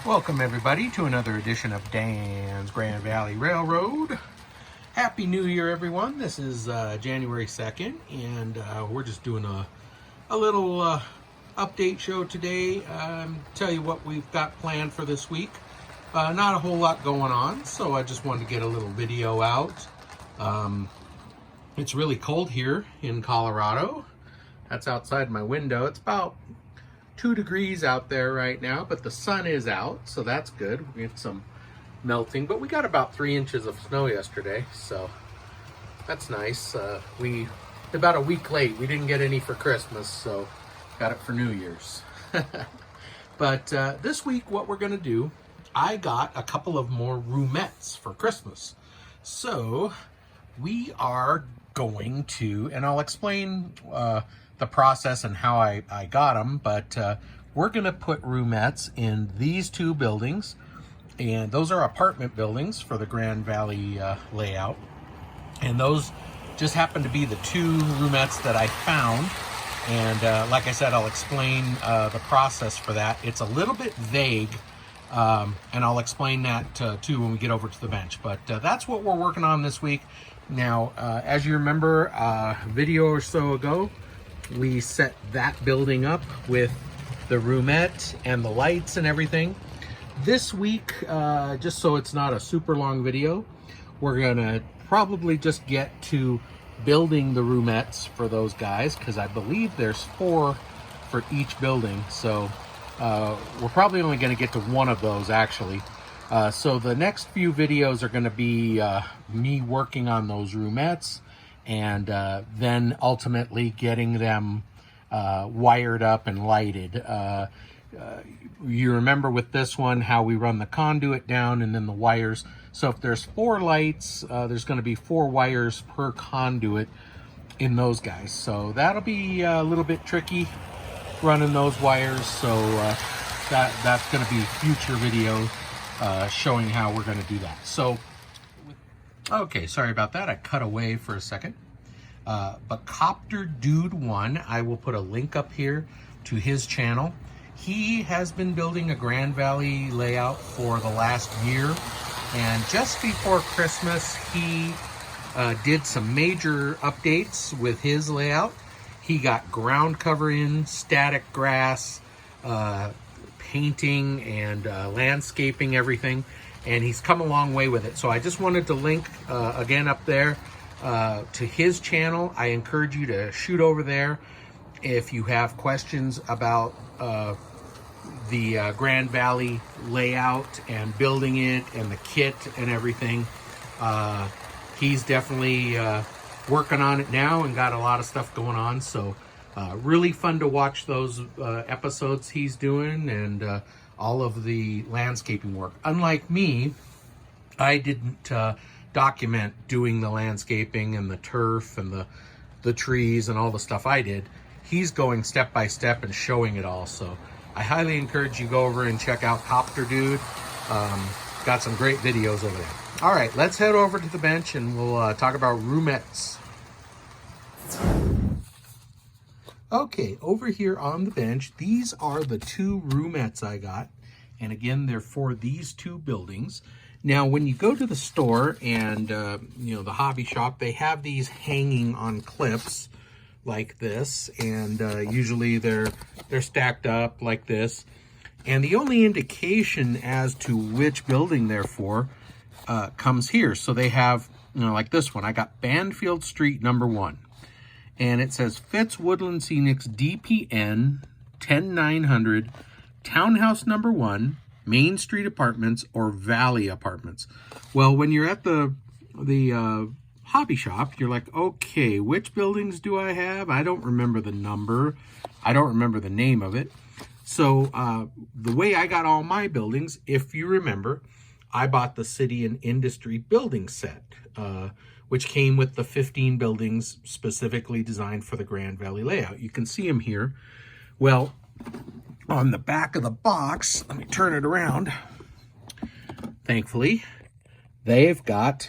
Welcome everybody to another edition of Dan's Grand Valley Railroad. Happy New Year everyone. This is January 2nd and we're just doing a little update show today. Tell you what we've got planned for this week. Not a whole lot going on, so I just wanted to get a little video out. It's really cold here in Colorado. That's outside my window. It's about 2 degrees out there right now, but the sun is out, so that's good. We get some melting, but we got about 3 inches of snow yesterday, so that's nice. We about a week late. We didn't get any for Christmas, so got it for New Year's. But this week, what we're gonna do, I got a couple of more Roomettes for Christmas. So we are going to, and I'll explain the process and how I got them, but we're gonna put Roomettes in these 2 buildings, and those are apartment buildings for the Grand Valley layout, and those just happen to be the 2 Roomettes that I found. And like I said, I'll explain the process for that. It's a little bit vague, and I'll explain that too when we get over to the bench, but that's what we're working on this week. Now, as you remember, a video or so ago, we set that building up with the roomette and the lights and everything. This week, just so it's not a super long video, we're gonna probably just get to building the roomettes for those guys, because I believe there's 4 for each building. So we're probably only gonna get to 1 of those actually. So the next few videos are gonna be me working on those roomettes, and then ultimately getting them wired up and lighted. You remember with this one how we run the conduit down and then the wires. So if there's 4 lights, there's going to be 4 wires per conduit in those guys. So that'll be a little bit tricky running those wires. So that's going to be future video showing how we're going to do that. So okay, sorry about that. I cut away for a second. But Copter Dude 1, I will put a link up here to his channel. He has been building a Grand Valley layout for the last year. And just before Christmas, he did some major updates with his layout. He got ground cover in, static grass, painting, and landscaping everything. And he's come a long way with it. So I just wanted to link again up there to his channel. I encourage you to shoot over there if you have questions about the Grand Valley layout and building it and the kit and everything. He's definitely working on it now and got a lot of stuff going on. So really fun to watch those episodes he's doing, and all of the landscaping work. Unlike me, I didn't document doing the landscaping and the turf and the trees and all the stuff I did. He's going step by step and showing it all. So I highly encourage you go over and check out Copter Dude. Got some great videos over there. All right, let's head over to the bench and we'll talk about Roomettes. Okay, over here on the bench, these are the 2 Roomettes I got. And again, they're for these 2 buildings. Now, when you go to the store and, the hobby shop, they have these hanging on clips like this. And usually they're stacked up like this. And the only indication as to which building they're for comes here. So they have, like this one. I got Banfield Street number 1. And it says Fitz Woodland Scenics DPN 10900 Townhouse number 1, Main Street Apartments or Valley Apartments. Well, when you're at the hobby shop, you're like, okay, which buildings do I have? I don't remember the number. I don't remember the name of it. So the way I got all my buildings, if you remember, I bought the City and Industry building set, which came with the 15 buildings specifically designed for the Grand Valley layout. You can see them here. Well, on the back of the box, let me turn it around. Thankfully, they've got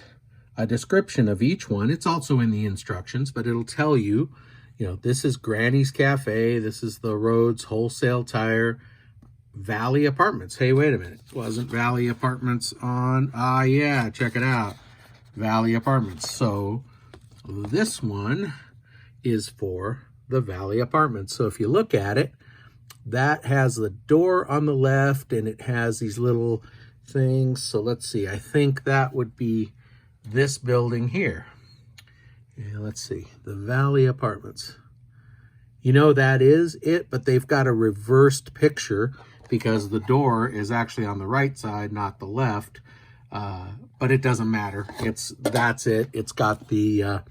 a description of each one. It's also in the instructions, but it'll tell you, this is Granny's Cafe, this is the Rhodes Wholesale Tire, Valley Apartments. Hey, wait a minute. Wasn't Valley Apartments on? Ah, yeah, check it out. Valley Apartments. So this one is for the Valley Apartments. So if you look at it, that has the door on the left and it has these little things. So let's see. I think that would be this building here. Yeah, let's see. The Valley Apartments. You know, that is it, but they've got a reversed picture because the door is actually on the right side, not the left. But it doesn't matter. That's it. It's got the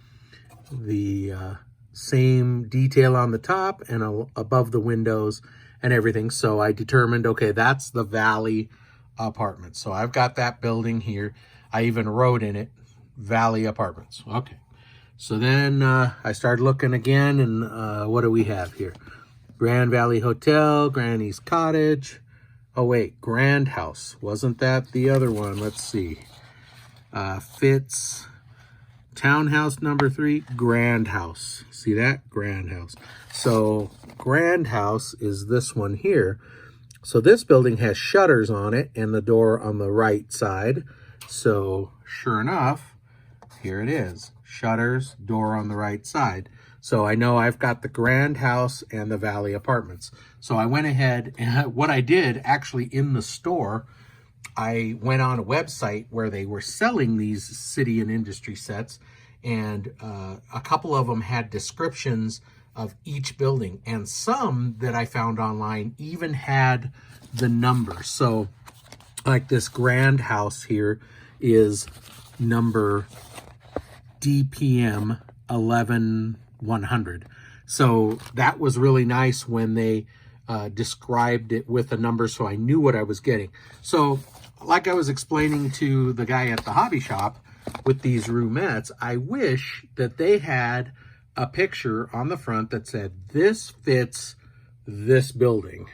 same detail on the top and above the windows and everything. So I determined, okay, that's the Valley Apartments. So I've got that building here. I even wrote in it, Valley Apartments. Okay. So then I started looking again, and what do we have here? Grand Valley Hotel, Granny's Cottage. Oh, wait, Grand House. Wasn't that the other one? Let's see. Fitz, Townhouse number 3, Grand House. See that? Grand House. So Grand House is this one here. So this building has shutters on it and the door on the right side. So sure enough, here it is. Shutters, door on the right side. So I know I've got the Grand House and the Valley Apartments. So I went ahead and what I did actually in the store, I went on a website where they were selling these city and industry sets, and a couple of them had descriptions of each building, and some that I found online even had the number. So like this Grand House here is number DPM 11100. So that was really nice when they described it with a number, so I knew what I was getting. So like I was explaining to the guy at the hobby shop with these Roomettes, I wish that they had a picture on the front that said, this fits this building,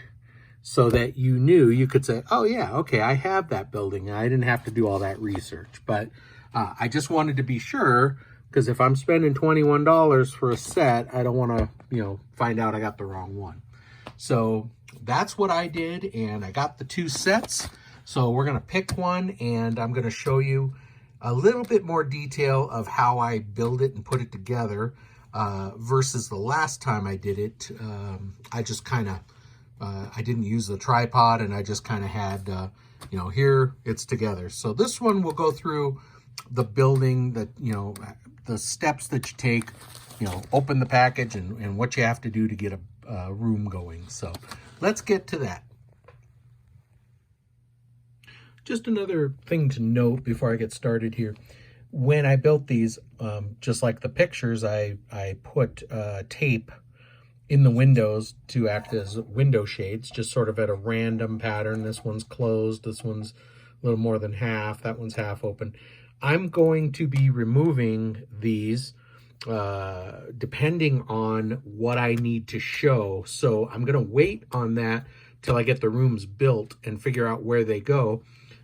so that you knew, you could say, oh yeah, okay, I have that building. I didn't have to do all that research, but I just wanted to be sure, because if I'm spending $21 for a set, I don't want to, find out I got the wrong one. So that's what I did, and I got the 2 sets. So we're going to pick one, and I'm going to show you a little bit more detail of how I build it and put it together versus the last time I did it. I just kind of, I didn't use the tripod, and I just kind of had, here it's together. So this one will go through the building, that, the steps that you take, open the package and what you have to do to get a room going. So let's get to that. Just another thing to note before I get started here. When I built these, just like the pictures, I put tape in the windows to act as window shades, just sort of at a random pattern. This one's closed, this one's a little more than half, that one's half open. I'm going to be removing these depending on what I need to show. So I'm going to wait on that till I get the rooms built and figure out where they go.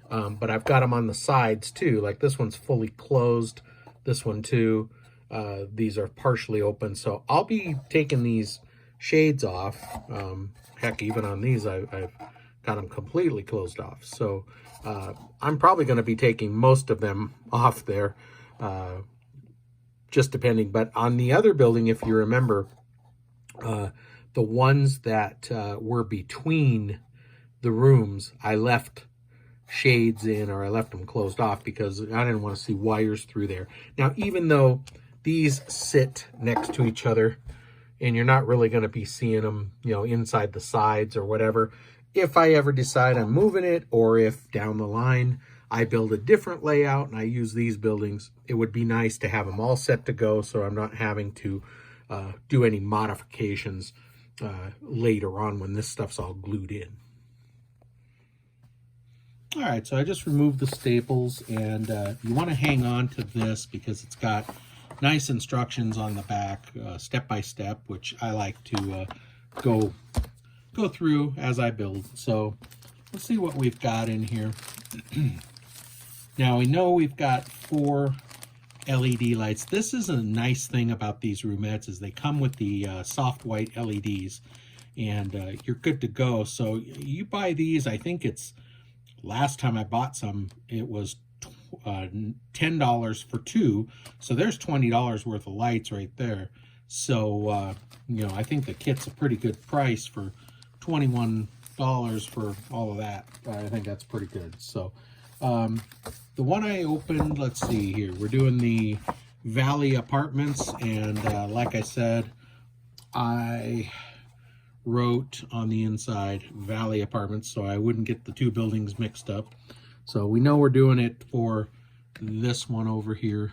But I've got them on the sides too. Like this one's fully closed, this one too. These are partially open. So I'll be taking these shades off. Heck, even on these, I've got them completely closed off. So I'm probably going to be taking most of them off there, just depending. But on the other building, if you remember, the ones that were between the rooms, I left shades in, or I left them closed off because I didn't want to see wires through there. Now, even though these sit next to each other and you're not really going to be seeing them, inside the sides or whatever, if I ever decide I'm moving it, or if down the line I build a different layout and I use these buildings, it would be nice to have them all set to go so I'm not having to do any modifications later on when this stuff's all glued in. All right, so I just removed the staples, and you want to hang on to this because it's got nice instructions on the back, step by step, which I like to go through as I build. So let's see what we've got in here. Now we know we've got 4 LED lights. This is a nice thing about these Roomettes, is they come with the soft white LEDs. and you're good to go. So you buy these, I think it's, last time I bought some, it was $10 for 2. So there's $20 worth of lights right there. So, you know, I think the kit's a pretty good price for $21 for all of that. I think that's pretty good. So, the one I opened, let's see here, we're doing the Valley Apartments, and like I said, I wrote on the inside Valley Apartments so I wouldn't get the two buildings mixed up. So we know we're doing it for this one over here.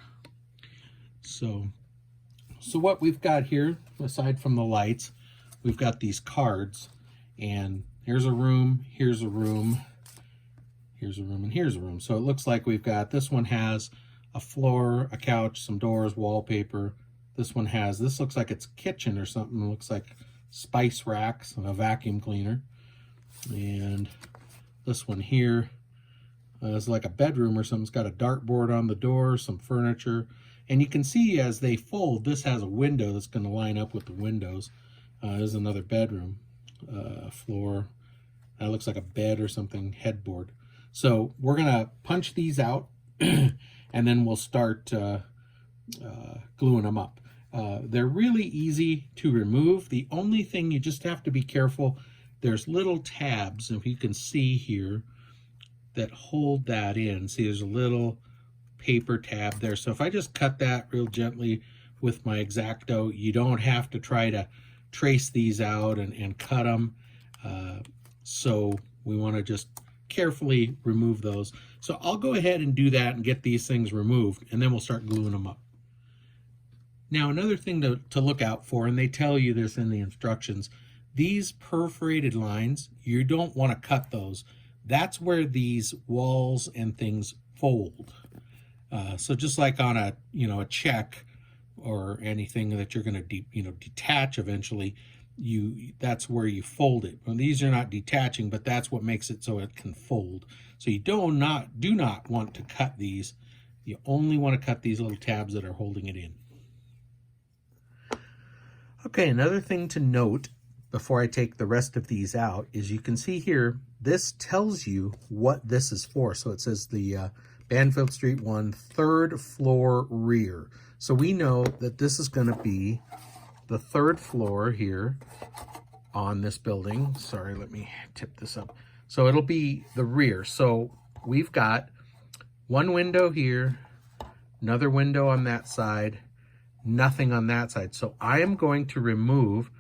So what we've got here, aside from the lights, we've got these cards, and here's a room, here's a room, here's a room, and here's a room. So it looks like we've got, this one has a floor, a couch, some doors, wallpaper. This one has, this looks like it's kitchen or something. It looks like spice racks and a vacuum cleaner. And this one here is like a bedroom or something. It's got a dartboard on the door, some furniture. And you can see as they fold, this has a window that's going to line up with the windows. There's another bedroom, floor. That looks like a bed or something, headboard. So we're going to punch these out and then we'll start gluing them up. They're really easy to remove. The only thing you just have to be careful, there's little tabs, if you can see here, that hold that in. See, there's a little paper tab there. So if I just cut that real gently with my X-Acto, you don't have to try to trace these out and cut them. So we want to just carefully remove those. So I'll go ahead and do that and get these things removed, and then we'll start gluing them up. Now, another thing to look out for, and they tell you this in the instructions, these perforated lines, you don't want to cut those. That's where these walls and things fold. So just like on a, you know, a check or anything that you're going to detach eventually, that's where you fold it. Well, these are not detaching, but that's what makes it so it can fold. So you do not want to cut these. You only want to cut these little tabs that are holding it in. Okay, another thing to note before I take the rest of these out is you can see here, this tells you what this is for. So it says the Banfield Street 1 3rd floor rear. So we know that this is going to be the 3rd floor here on this building. Sorry, let me tip this up. So it'll be the rear. So we've got one window here, another window on that side, nothing on that side. So I am going to remove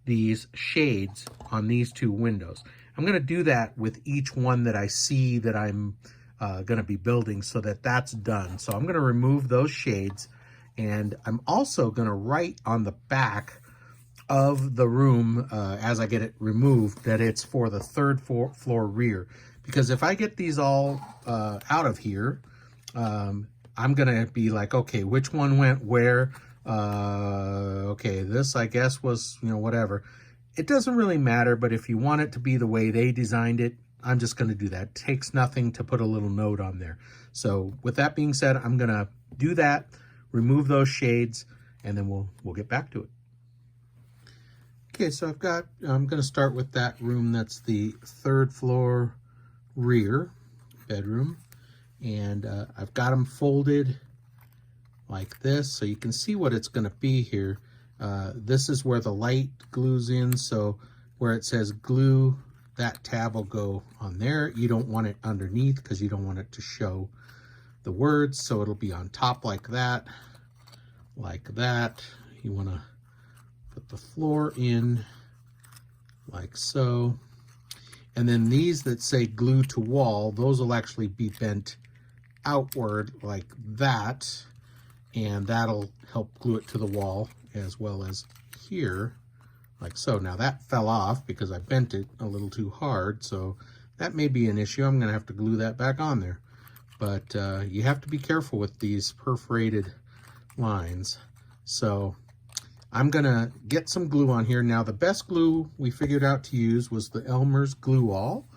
these shades on these two windows. I'm going to do that with each one that I see that I'm going to be building so that that's done. So I'm going to remove those shades, and I'm also going to write on the back of the room as I get it removed that it's for the 3rd floor rear. Because if I get these all out of here, I'm going to be like, okay, which one went where? Okay, this I guess was, you know, whatever. It doesn't really matter, but if you want it to be the way they designed it, I'm just going to do that. It takes nothing to put a little note on there. So with that being said, I'm going to do that, remove those shades, and then we'll get back to it. Okay, so I'm going to start with that room that's the 3rd floor rear bedroom, and I've got them folded like this, so you can see what it's going to be here. This is where the light glues in, so where it says glue, that tab will go on there. You don't want it underneath because you don't want it to show the words, so it'll be on top like that, like that. You want to put the floor in like so, and then these that say glue to wall, those will actually be bent outward like that, and that'll help glue it to the wall, as well as here like so. Now that fell off because I bent it a little too hard, so that may be an issue. I'm going to have to glue that back on there. But you have to be careful with these perforated lines. So I'm going to get some glue on here. Now the best glue we figured out to use was the Elmer's Glue All.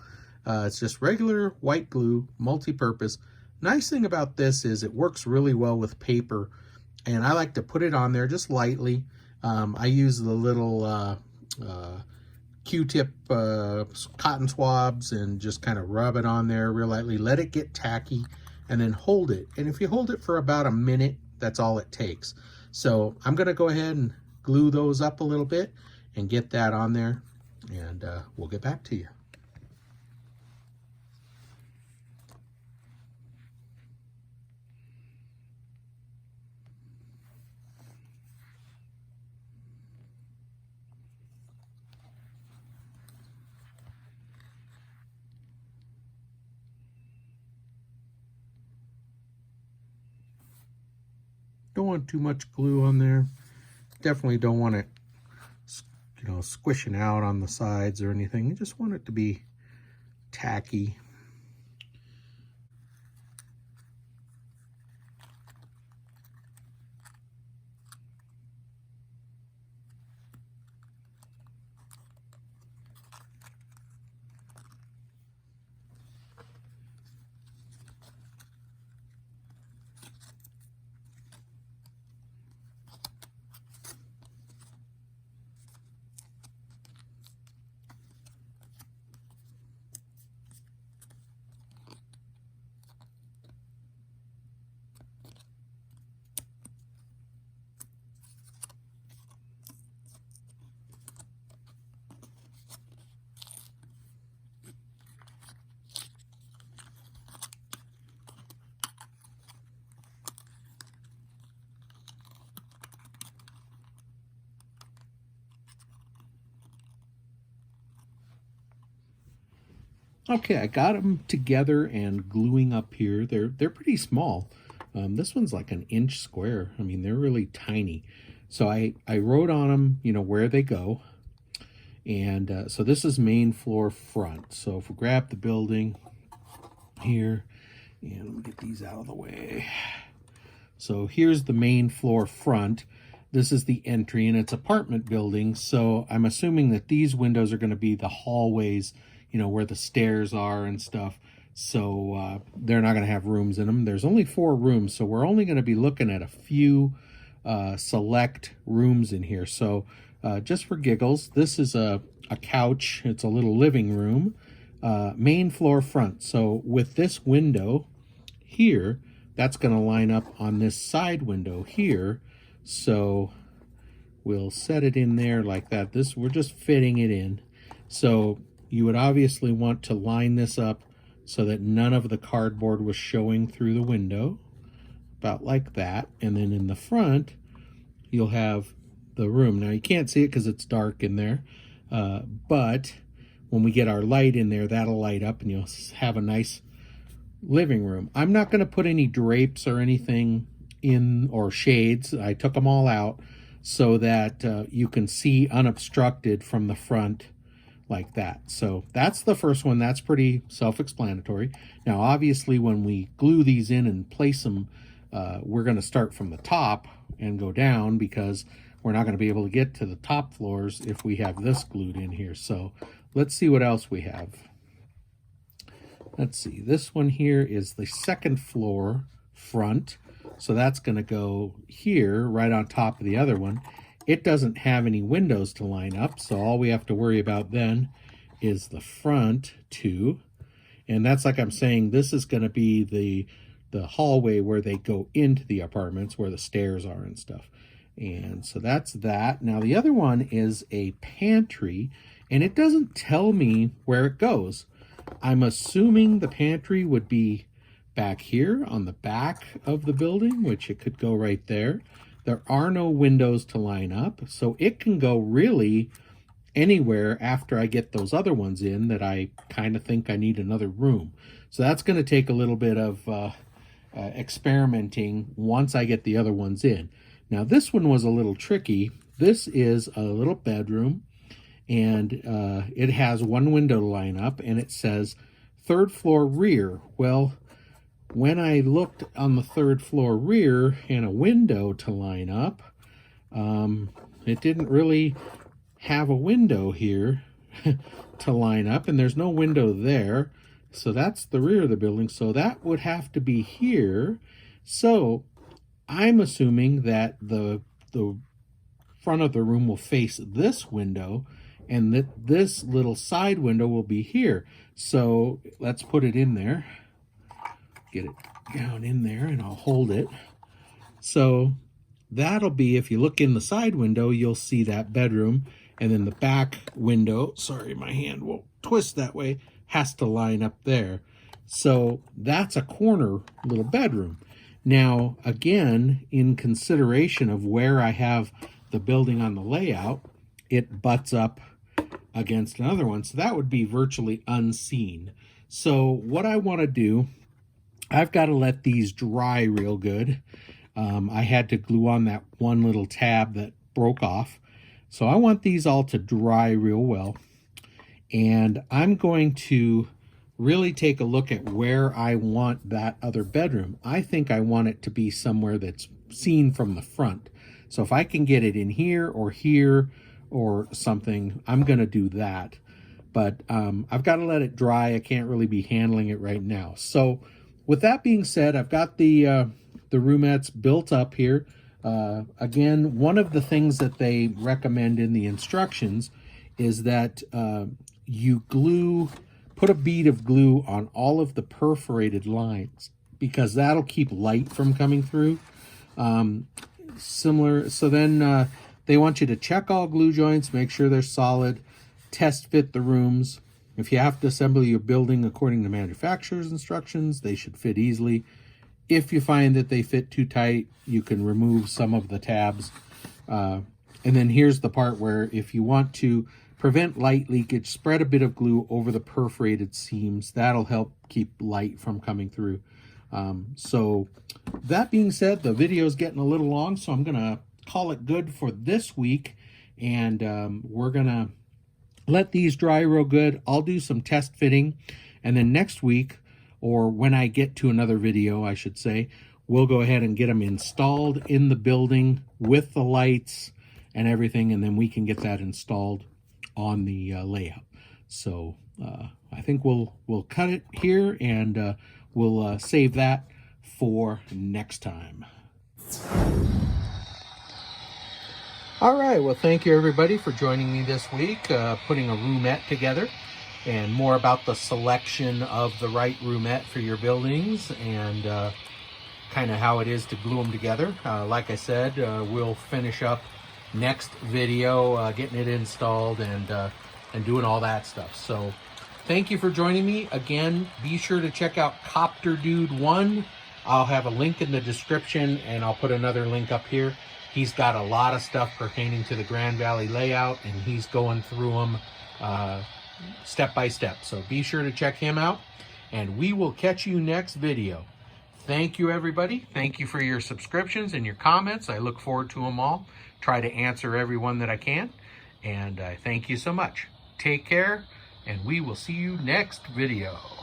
It's just regular white glue, multi-purpose. Nice thing about this is it works really well with paper, and I like to put it on there just lightly. I use the little Q-tip cotton swabs and just kind of rub it on there real lightly. Let it get tacky and then hold it. And if you hold it for about a minute, that's all it takes. So I'm going to go ahead and glue those up a little bit and get that on there, and we'll get back to you. Don't want too much glue on there. Definitely don't want it, you know, squishing out on the sides or anything. You just want it to be tacky. Okay, I got them together and gluing up here. They're pretty small. This one's like an inch square. I mean, they're really tiny. So I wrote on them, you know, where they go. And so this is main floor front. So if we grab the building here, and let me get these out of the way. So here's the main floor front. This is the entry, and it's apartment building. So I'm assuming that these windows are going to be the hallways, you know, where the stairs are and stuff. So they're not going to have rooms in them. There's only 4 rooms, so we're only going to be looking at a few select rooms in here. So just for giggles, this is a couch. It's a little living room. Main floor front. So with this window here, that's going to line up on this side window here. So we'll set it in there like that. We're just fitting it in. So you would obviously want to line this up so that none of the cardboard was showing through the window, about like that. And then in the front, you'll have the room. Now you can't see it because it's dark in there, but when we get our light in there, that'll light up and you'll have a nice living room. I'm not going to put any drapes or anything in, or shades. I took them all out so that you can see unobstructed from the front like that. So that's the first one. That's pretty self-explanatory. Now obviously when we glue these in and place them, we're going to start from the top and go down, because we're not going to be able to get to the top floors if we have this glued in here. So let's see what else we have. Let's see, this one here is the second floor front. So that's going to go here right on top of the other one. It doesn't have any windows to line up, so all we have to worry about then is the front 2. And that's, like I'm saying, this is going to be the hallway where they go into the apartments, where the stairs are and stuff. And so that's that. Now the other one is a pantry, and it doesn't tell me where it goes. I'm assuming the pantry would be back here on the back of the building, which it could go right there. There are no windows to line up, so it can go really anywhere after I get those other ones in that I kind of think I need another room. So that's going to take a little bit of experimenting once I get the other ones in. Now this one was a little tricky. This is a little bedroom, and it has one window to line up, and it says 3rd floor rear. Well, when I looked on the 3rd floor rear and a window to line up, it didn't really have a window here to line up, and there's no window there. So that's the rear of the building. So that would have to be here. So I'm assuming that the front of the room will face this window, and this little side window will be here. So let's put it in there. Get it down in there, and I'll hold it. So that'll be, if you look in the side window, you'll see that bedroom, and then the back window, sorry, my hand will twist that way, has to line up there. So that's a corner little bedroom. Now, again, in consideration of where I have the building on the layout, it butts up against another one. So that would be virtually unseen. So what I want to do, I've got to let these dry real good. I had to glue on that one little tab that broke off. So I want these all to dry real well. And I'm going to really take a look at where I want that other bedroom. I think I want it to be somewhere that's seen from the front. So if I can get it in here or something, I'm going to do that. But I've got to let it dry. I can't really be handling it right now. So with that being said, I've got the Roomettes built up here. Again, one of the things that they recommend in the instructions is that you put a bead of glue on all of the perforated lines, because that'll keep light from coming through. So then they want you to check all glue joints, make sure they're solid, test fit the rooms. If you have to assemble your building according to manufacturer's instructions, they should fit easily. If you find that they fit too tight, you can remove some of the tabs. And then here's the part where if you want to prevent light leakage, spread a bit of glue over the perforated seams. That'll help keep light from coming through. So that being said, the video is getting a little long, so I'm going to call it good for this week. And we're going to let these dry real good. I'll do some test fitting. And then next week, or when I get to another video, I should say, we'll go ahead and get them installed in the building with the lights and everything, and then we can get that installed on the layout. So I think we'll cut it here, and we'll save that for next time. All right, well, thank you everybody for joining me this week, putting a roomette together, and more about the selection of the right roomette for your buildings, and kind of how it is to glue them together. Like I said, we'll finish up next video getting it installed and doing all that stuff. So thank you for joining me. Again, be sure to check out Copter Dude 1. I'll have a link in the description, and I'll put another link up here. He's got a lot of stuff pertaining to the Grand Valley layout, and he's going through them step by step. So be sure to check him out, and we will catch you next video. Thank you, everybody. Thank you for your subscriptions and your comments. I look forward to them all. Try to answer every one that I can. And thank you so much. Take care, and we will see you next video.